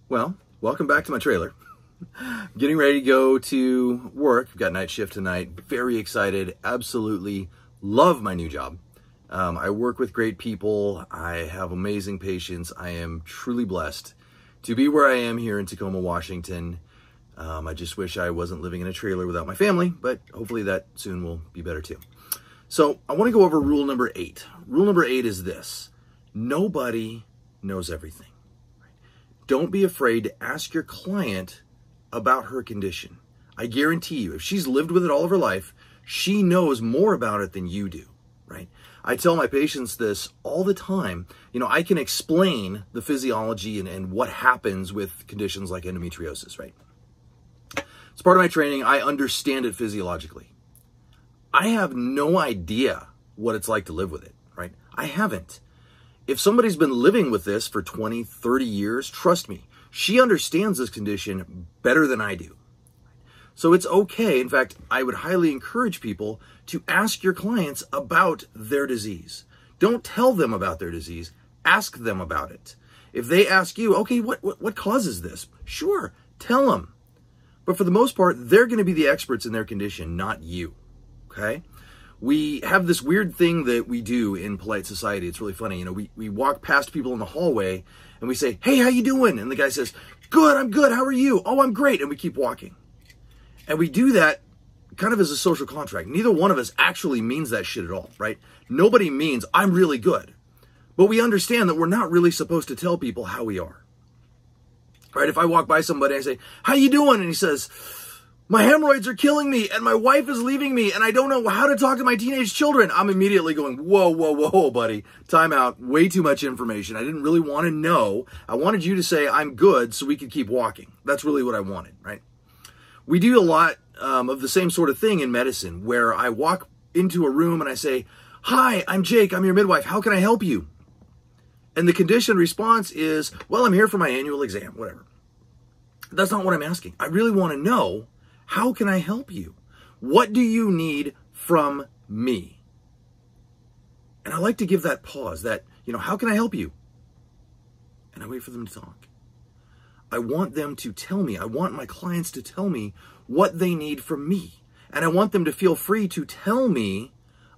Well, welcome back to my trailer. Getting ready to go to work. I've got night shift tonight. Very excited. Absolutely love my new job. I work with great people. I have amazing patients. I am truly blessed to be where I am here in Tacoma, Washington. I just wish I wasn't living in a trailer without my family, but hopefully that soon will be better too. So I want to go over rule number 8. Rule number 8 is this: nobody knows everything. Don't be afraid to ask your client about her condition. I guarantee you, if she's lived with it all of her life, she knows more about it than you do, right? I tell my patients this all the time. You know, I can explain the physiology and what happens with conditions like endometriosis, right? It's part of my training. I understand it physiologically. I have no idea what it's like to live with it, right? I haven't. If somebody's been living with this for 20, 30 years, trust me, she understands this condition better than I do. So it's okay. In fact, I would highly encourage people to ask your clients about their disease. Don't tell them about their disease. Ask them about it. If they ask you, okay, what causes this? Sure, tell them. But for the most part, they're going to be the experts in their condition, not you. Okay? We have this weird thing that we do in polite society. It's really funny. You know, we walk past people in the hallway and we say, hey, how you doing? And the guy says, good, I'm good. How are you? Oh, I'm great. And we keep walking. And we do that kind of as a social contract. Neither one of us actually means that shit at all, right? Nobody means I'm really good. But we understand that we're not really supposed to tell people how we are. Right? If I walk by somebody and I say, how you doing? And he says, my hemorrhoids are killing me and my wife is leaving me and I don't know how to talk to my teenage children. I'm immediately going, whoa, whoa, whoa, buddy. Time out. Way too much information. I didn't really want to know. I wanted you to say I'm good so we could keep walking. That's really what I wanted, right? We do a lot of the same sort of thing in medicine where I walk into a room and I say, hi, I'm Jake. I'm your midwife. How can I help you? And the conditioned response is, well, I'm here for my annual exam, whatever. That's not what I'm asking. I really want to know, how can I help you? What do you need from me? And I like to give that pause, that, how can I help you? And I wait for them to talk. I want them to tell me. I want my clients to tell me what they need from me. And I want them to feel free to tell me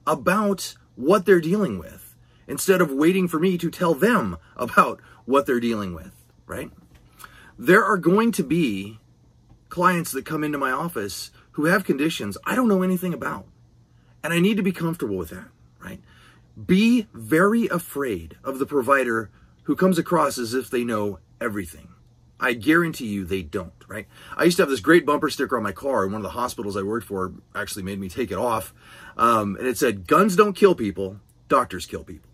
about what they're dealing with instead of waiting for me to tell them about what they're dealing with, right? There are going to be clients that come into my office who have conditions I don't know anything about. And I need to be comfortable with that, right? Be very afraid of the provider who comes across as if they know everything. I guarantee you they don't, right? I used to have this great bumper sticker on my car, and one of the hospitals I worked for actually made me take it off. And it said, guns don't kill people, doctors kill people.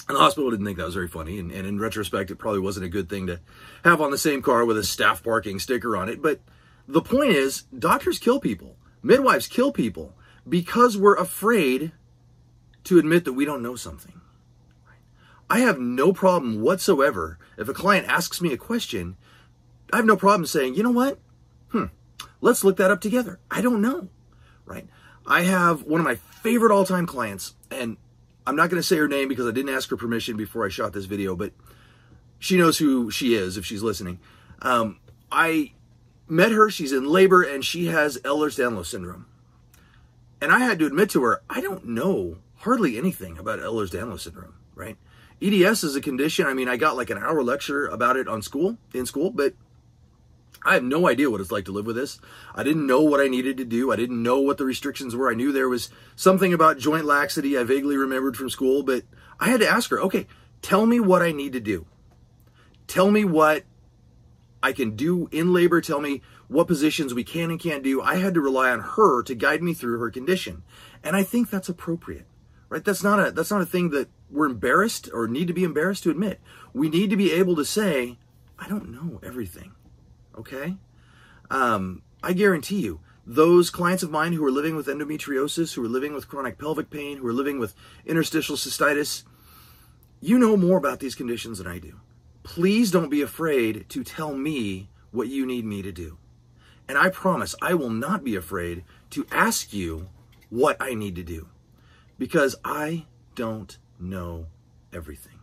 And the hospital didn't think that was very funny. And in retrospect, it probably wasn't a good thing to have on the same car with a staff parking sticker on it. But the point is, doctors kill people. Midwives kill people because we're afraid to admit that we don't know something. I have no problem whatsoever. If a client asks me a question, I have no problem saying, you know what? Let's look that up together. I don't know, right? I have one of my favorite all-time clients, and I'm not going to say her name because I didn't ask her permission before I shot this video, but she knows who she is if she's listening. I met her. She's in labor, and she has Ehlers-Danlos syndrome. And I had to admit to her, I don't know hardly anything about Ehlers-Danlos syndrome, right? EDS is a condition. I mean, I got like an hour lecture about it in school, but I have no idea what it's like to live with this. I didn't know what I needed to do. I didn't know what the restrictions were. I knew there was something about joint laxity I vaguely remembered from school, but I had to ask her, okay, tell me what I need to do. Tell me what I can do in labor. Tell me what positions we can and can't do. I had to rely on her to guide me through her condition. And I think that's appropriate, right? That's not a thing that we're embarrassed or need to be embarrassed to admit. We need to be able to say, I don't know everything. Okay? I guarantee you, those clients of mine who are living with endometriosis, who are living with chronic pelvic pain, who are living with interstitial cystitis, you know more about these conditions than I do. Please don't be afraid to tell me what you need me to do. And I promise I will not be afraid to ask you what I need to do, because I don't know everything.